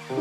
Hai,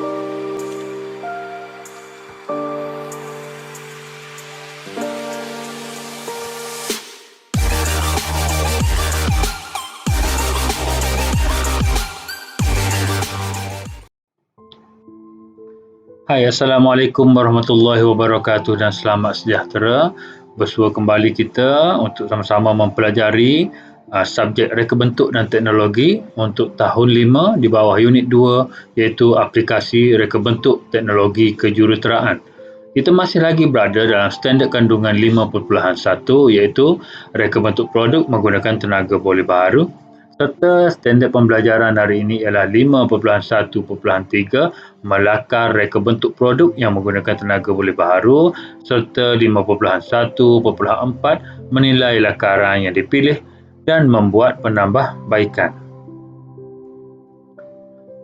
Assalamualaikum warahmatullahi wabarakatuh dan selamat sejahtera. Bersua kembali kita untuk sama-sama mempelajari subjek reka bentuk dan teknologi untuk tahun 5 di bawah unit 2 iaitu aplikasi reka bentuk teknologi kejuruteraan. Kita masih lagi berada dalam standard kandungan 5.1 iaitu reka bentuk produk menggunakan tenaga boleh baharu. Serta standard pembelajaran hari ini ialah 5.1.3 melakar reka bentuk produk yang menggunakan tenaga boleh baharu serta 5.1.4 menilai lakaran yang dipilih dan membuat penambahbaikan.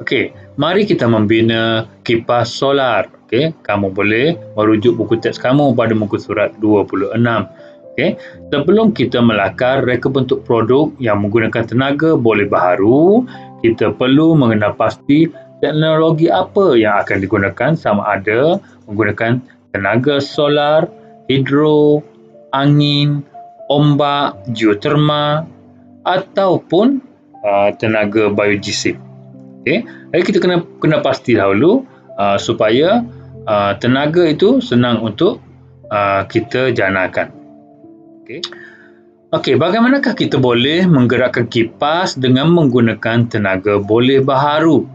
Okey, mari kita membina kipas solar. Okey, kamu boleh merujuk buku teks kamu pada muka surat 26. Okay. Sebelum kita melakar reka bentuk produk yang menggunakan tenaga boleh baharu, kita perlu mengenal pasti teknologi apa yang akan digunakan, sama ada menggunakan tenaga solar, hidro, angin, ombak, geoterma ataupun tenaga biogeosit. Okay. Jadi kita kena pasti dahulu supaya tenaga itu senang untuk kita janakan. Okey, bagaimanakah kita boleh menggerakkan kipas dengan menggunakan tenaga boleh baharu?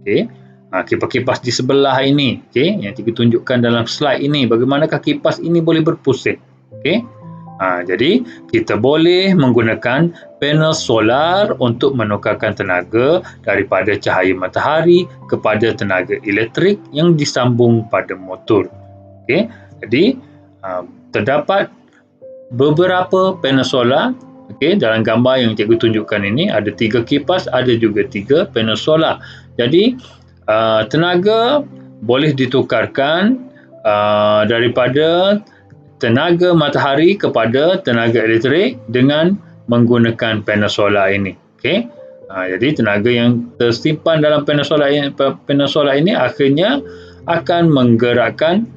Okey, kipas-kipas di sebelah ini, okey, yang kita tunjukkan dalam slide ini, bagaimanakah kipas ini boleh berpusing? Okey. Jadi kita boleh menggunakan panel solar untuk menukarkan tenaga daripada cahaya matahari kepada tenaga elektrik yang disambung pada motor. Okey. Jadi terdapat beberapa panel solar. Okey, dalam gambar yang cikgu tunjukkan ini ada 3 kipas, ada juga 3 panel solar. Jadi tenaga boleh ditukarkan daripada tenaga matahari kepada tenaga elektrik dengan menggunakan panel solar ini. Okey. Jadi tenaga yang tersimpan dalam panel solar ini akhirnya akan menggerakkan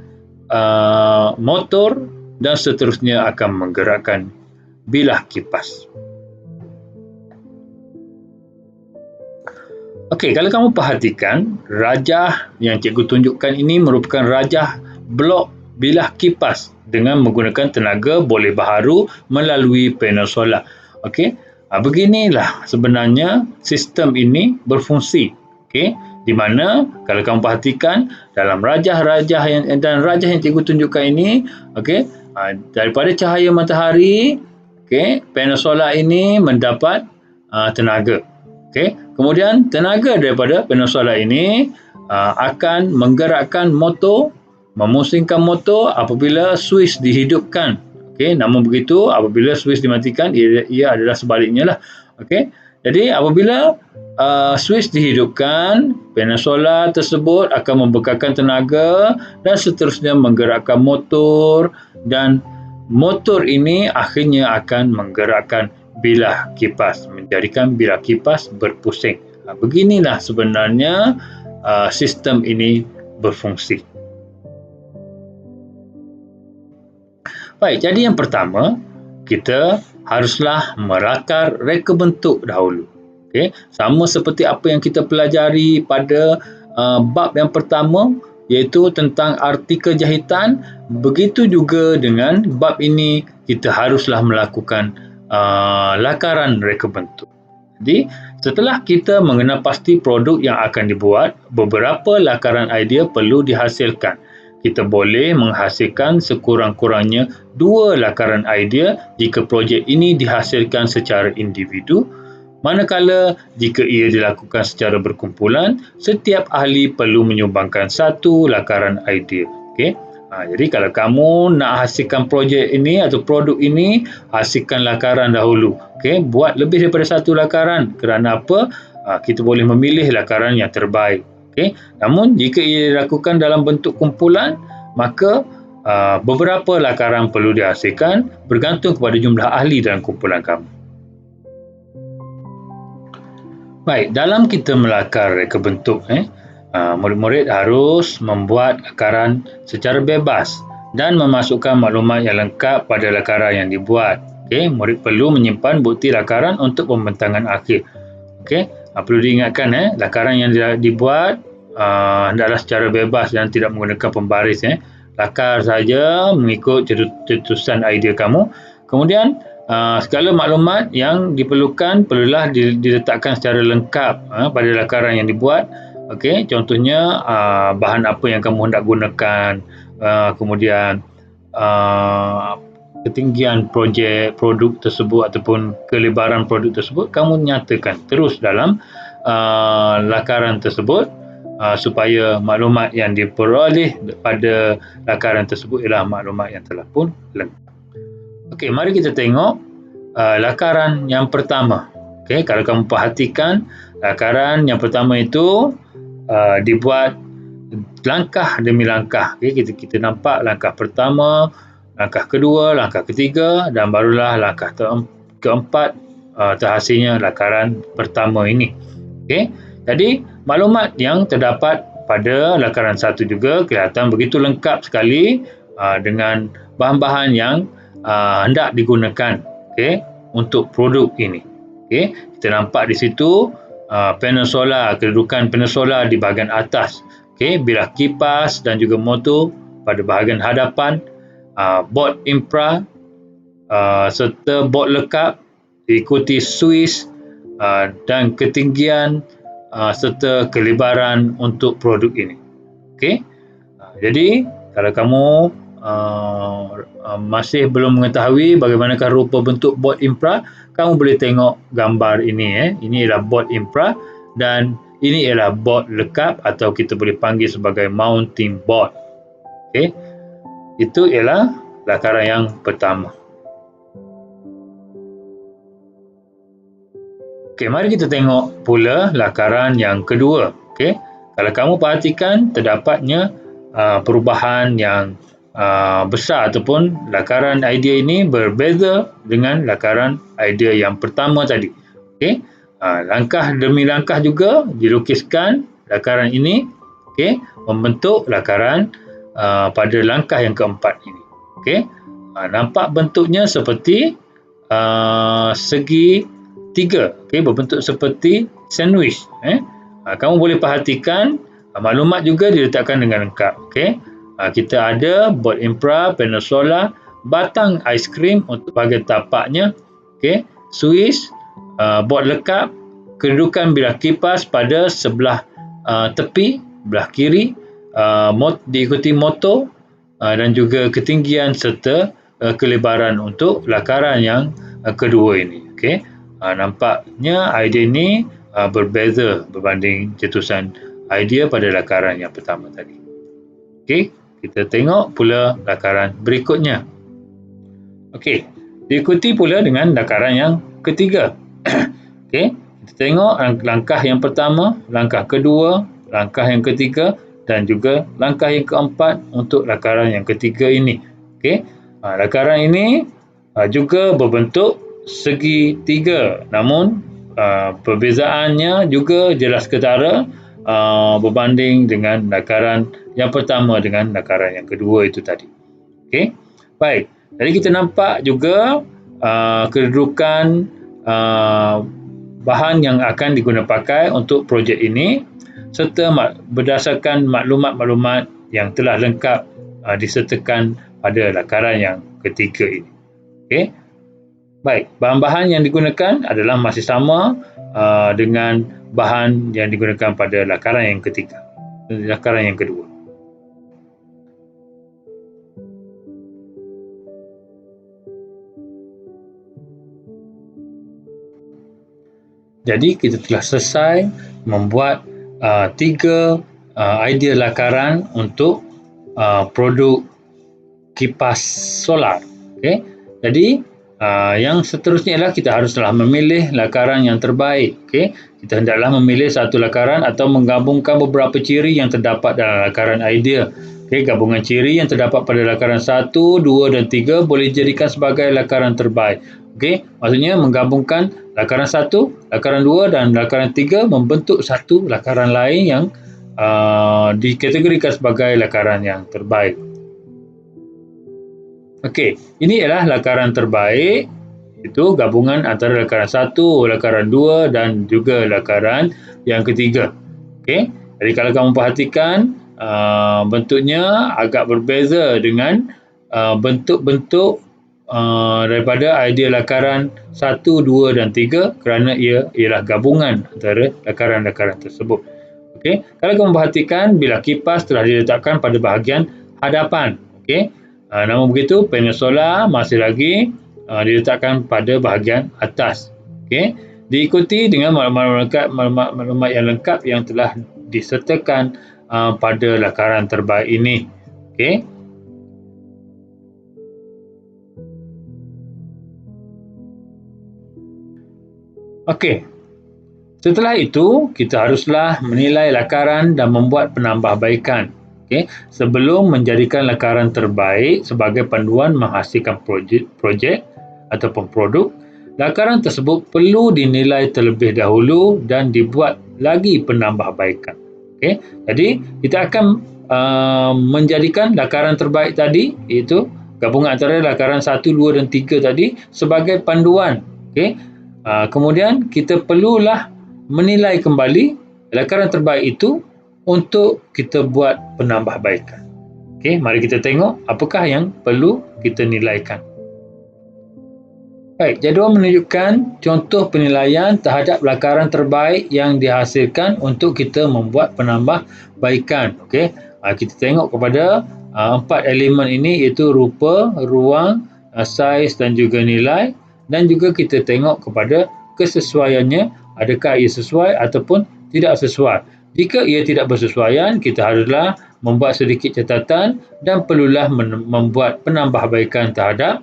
motor dan seterusnya akan menggerakkan bilah kipas. Okey, kalau kamu perhatikan, rajah yang cikgu tunjukkan ini merupakan rajah blok bilah kipas dengan menggunakan tenaga boleh baharu melalui panel solar. Okey, beginilah sebenarnya sistem ini berfungsi. Okey, di mana kalau kamu perhatikan dalam rajah-rajah yang cikgu tunjukkan ini, okey, daripada cahaya matahari, okey, panel solar ini mendapat tenaga. Okey, kemudian tenaga daripada panel solar ini akan menggerakkan motor, memusingkan motor apabila switch dihidupkan. Okey, namun begitu apabila switch dimatikan, ia adalah sebaliknya lah. Okey, jadi apabila switch dihidupkan, panel solar tersebut akan membekalkan tenaga dan seterusnya menggerakkan motor, dan motor ini akhirnya akan menggerakkan bilah kipas, menjadikan bilah kipas berpusing. Beginilah sebenarnya sistem ini berfungsi. Baik, jadi yang pertama, kita haruslah melakar reka bentuk dahulu. Okey, sama seperti apa yang kita pelajari pada bab yang pertama, iaitu tentang artikel jahitan, begitu juga dengan bab ini kita haruslah melakukan lakaran reka bentuk. Jadi, setelah kita mengenal pasti produk yang akan dibuat, beberapa lakaran idea perlu dihasilkan. Kita boleh menghasilkan sekurang-kurangnya 2 lakaran idea jika projek ini dihasilkan secara individu, manakala jika ia dilakukan secara berkumpulan, setiap ahli perlu menyumbangkan 1 lakaran idea. Okey. Jadi kalau kamu nak hasilkan projek ini atau produk ini, hasilkan lakaran dahulu. Okey, buat lebih daripada 1 lakaran. Kerana apa? Kita boleh memilih lakaran yang terbaik. Okey. Namun jika ia dilakukan dalam bentuk kumpulan, maka beberapa lakaran perlu dihasilkan bergantung kepada jumlah ahli dalam kumpulan kamu. Baik, dalam kita melakar reka bentuk, Murid-murid harus membuat lakaran secara bebas dan memasukkan maklumat yang lengkap pada lakaran yang dibuat. Okey, murid perlu menyimpan bukti lakaran untuk pembentangan akhir. Okey, perlu diingatkan lakaran yang dibuat hendaklah secara bebas dan tidak menggunakan pembaris. Lakar saja mengikut cetusan idea kamu. Kemudian segala maklumat yang diperlukan perlulah diletakkan secara lengkap pada lakaran yang dibuat. Okey, contohnya bahan apa yang kamu hendak gunakan, kemudian ketinggian produk tersebut ataupun kelebaran produk tersebut kamu nyatakan terus dalam lakaran tersebut supaya maklumat yang diperoleh pada lakaran tersebut ialah maklumat yang telah pun lengkap. Okey, mari kita tengok lakaran yang pertama. Okey, kalau kamu perhatikan lakaran yang pertama itu dibuat langkah demi langkah. Okay, kita nampak langkah pertama, langkah kedua, langkah ketiga dan barulah langkah keempat terhasilnya lakaran pertama ini. Okay, jadi maklumat yang terdapat pada lakaran satu juga kelihatan begitu lengkap sekali dengan bahan-bahan yang hendak digunakan untuk produk ini. Okay, kita nampak di situ panel solar, kedudukan panel solar di bahagian atas. Bilah kipas dan juga motor pada bahagian hadapan, bot infra serta bot lekat, diikuti suis dan ketinggian serta kelebaran untuk produk ini. Jadi kalau kamu masih belum mengetahui bagaimanakah rupa bentuk bot infra, kamu boleh tengok gambar ini. Ini ialah bot infra dan ini ialah bot lekap atau kita boleh panggil sebagai mounting board. Itu ialah lakaran yang pertama. Mari kita tengok pula lakaran yang kedua. Kalau kamu perhatikan terdapatnya perubahan yang besar ataupun lakaran idea ini berbeza dengan lakaran idea yang pertama tadi. Langkah demi langkah juga dilukiskan lakaran ini membentuk lakaran pada langkah yang keempat ini. Nampak bentuknya seperti segi tiga, berbentuk seperti sandwich. Kamu boleh perhatikan maklumat juga diletakkan dengan lengkap. Kita ada bot infra, panel solar, batang aiskrim untuk bahagian tapaknya, suis, bot lekap, kedudukan bilah kipas pada sebelah tepi, belah kiri, diikuti motor dan juga ketinggian serta kelebaran untuk lakaran yang kedua ini. Nampaknya idea ini berbeza berbanding cetusan idea pada lakaran yang pertama tadi. Kita tengok pula lakaran berikutnya. Diikuti pula dengan lakaran yang ketiga. Kita tengok langkah yang pertama, langkah kedua, langkah yang ketiga dan juga langkah yang keempat untuk lakaran yang ketiga ini. Lakaran ini juga berbentuk segi tiga, namun perbezaannya juga jelas ketara berbanding dengan lakaran yang pertama dengan lakaran yang kedua itu tadi. Baik. Jadi kita nampak juga kedudukan bahan yang akan digunakan pakai untuk projek ini serta berdasarkan maklumat-maklumat yang telah lengkap disertakan pada lakaran yang ketiga ini. Baik, bahan-bahan yang digunakan adalah masih sama dengan bahan yang digunakan pada lakaran yang ketiga, lakaran yang kedua. Jadi kita telah selesai membuat tiga idea lakaran untuk produk kipas solar. Jadi yang seterusnya ialah kita haruslah memilih lakaran yang terbaik. Kita hendaklah memilih satu lakaran atau menggabungkan beberapa ciri yang terdapat dalam lakaran idea. Gabungan ciri yang terdapat pada lakaran 1, 2 dan 3 boleh dijadikan sebagai lakaran terbaik. Maksudnya menggabungkan lakaran 1, lakaran 2 dan lakaran 3 membentuk satu lakaran lain yang dikategorikan sebagai lakaran yang terbaik. Okey, ini ialah lakaran terbaik, itu gabungan antara lakaran 1, lakaran 2 dan juga lakaran yang ketiga. Okey, jadi kalau kamu perhatikan bentuknya agak berbeza dengan bentuk-bentuk daripada idea lakaran 1, 2 dan 3 kerana ia ialah gabungan antara lakaran-lakaran tersebut. Okey, kalau kamu perhatikan bila kipas telah diletakkan pada bahagian hadapan, okey, namun begitu panel solar masih lagi diletakkan pada bahagian atas. Okey, diikuti dengan maklumat yang lengkap yang telah disertakan pada lakaran terbaik ini. Okey. Okey. Setelah itu, kita haruslah menilai lakaran dan membuat penambahbaikan. Okay. Sebelum menjadikan lakaran terbaik sebagai panduan menghasilkan projek ataupun produk, lakaran tersebut perlu dinilai terlebih dahulu dan dibuat lagi penambahbaikan. Okay. Jadi, kita akan menjadikan lakaran terbaik tadi, iaitu gabungan antara lakaran 1, 2 dan 3 tadi sebagai panduan. Okay. Kemudian, kita perlulah menilai kembali lakaran terbaik itu untuk kita buat penambahbaikan. Okey, mari kita tengok apakah yang perlu kita nilaikan. Baik, jadual menunjukkan contoh penilaian terhadap lakaran terbaik yang dihasilkan untuk kita membuat penambahbaikan. Okey, kita tengok kepada 4 elemen ini, iaitu rupa, ruang, saiz dan juga nilai, dan juga kita tengok kepada kesesuaiannya, adakah ia sesuai ataupun tidak sesuai. Jika ia tidak bersesuaian, kita haruslah membuat sedikit catatan dan perlulah membuat penambahbaikan terhadap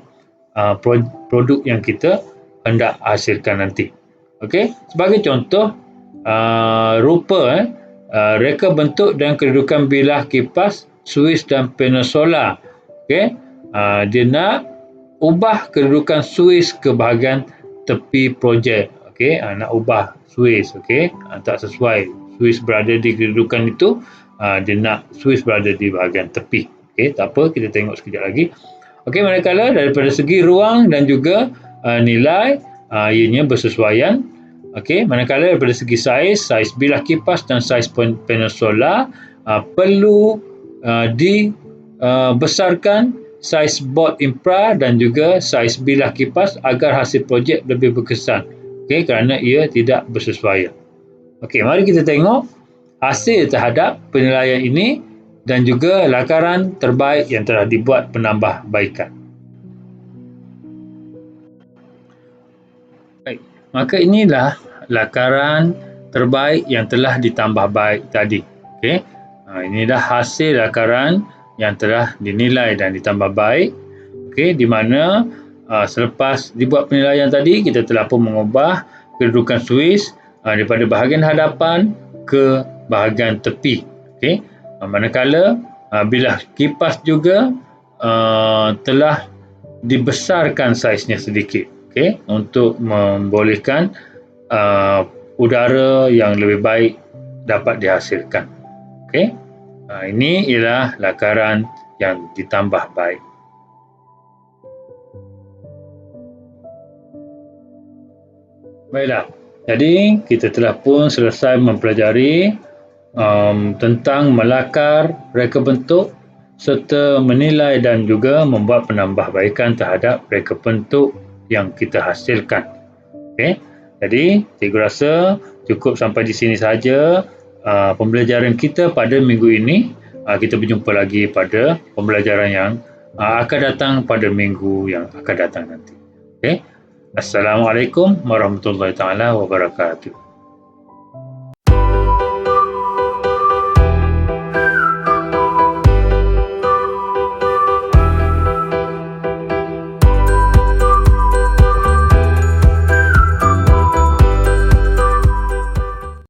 produk yang kita hendak hasilkan nanti. Okey, sebagai contoh, rupa, reka bentuk dan kedudukan bilah kipas, suis dan panel solar. Okey, dia nak ubah kedudukan suis ke bahagian tepi projek. Okey, nak ubah suis, okey, tak sesuai. Suis berada di kedudukan itu, dia nak suis berada di bahagian tepi. Okey, tak apa, kita tengok sekejap lagi. Okey, manakala daripada segi ruang dan juga nilai, ianya bersesuaian. Okey, manakala daripada segi saiz bilah kipas dan saiz panel solar perlu dibesarkan saiz board infra dan juga saiz bilah kipas agar hasil projek lebih berkesan. Okey, kerana ia tidak bersesuaian. Okey, mari kita tengok hasil terhadap penilaian ini dan juga lakaran terbaik yang telah dibuat penambahbaikan. Baik, maka inilah lakaran terbaik yang telah ditambah baik tadi. Okey, inilah hasil lakaran yang telah dinilai dan ditambah baik. Okey, di mana selepas dibuat penilaian tadi, kita telah pun mengubah kedudukan suis daripada bahagian hadapan ke bahagian tepi. Okey, manakala bilah kipas juga telah dibesarkan saiznya sedikit, okey, untuk membolehkan udara yang lebih baik dapat dihasilkan. Okey, ini ialah lakaran yang ditambah baik. Baiklah, jadi kita telah pun selesai mempelajari tentang melakar, reka bentuk serta menilai dan juga membuat penambahbaikan terhadap reka bentuk yang kita hasilkan. Okey, jadi cikgu rasa cukup sampai di sini saja pembelajaran kita pada minggu ini. Kita berjumpa lagi pada pembelajaran yang akan datang pada minggu yang akan datang nanti. Okey. Assalamualaikum warahmatullahi taala wabarakatuh.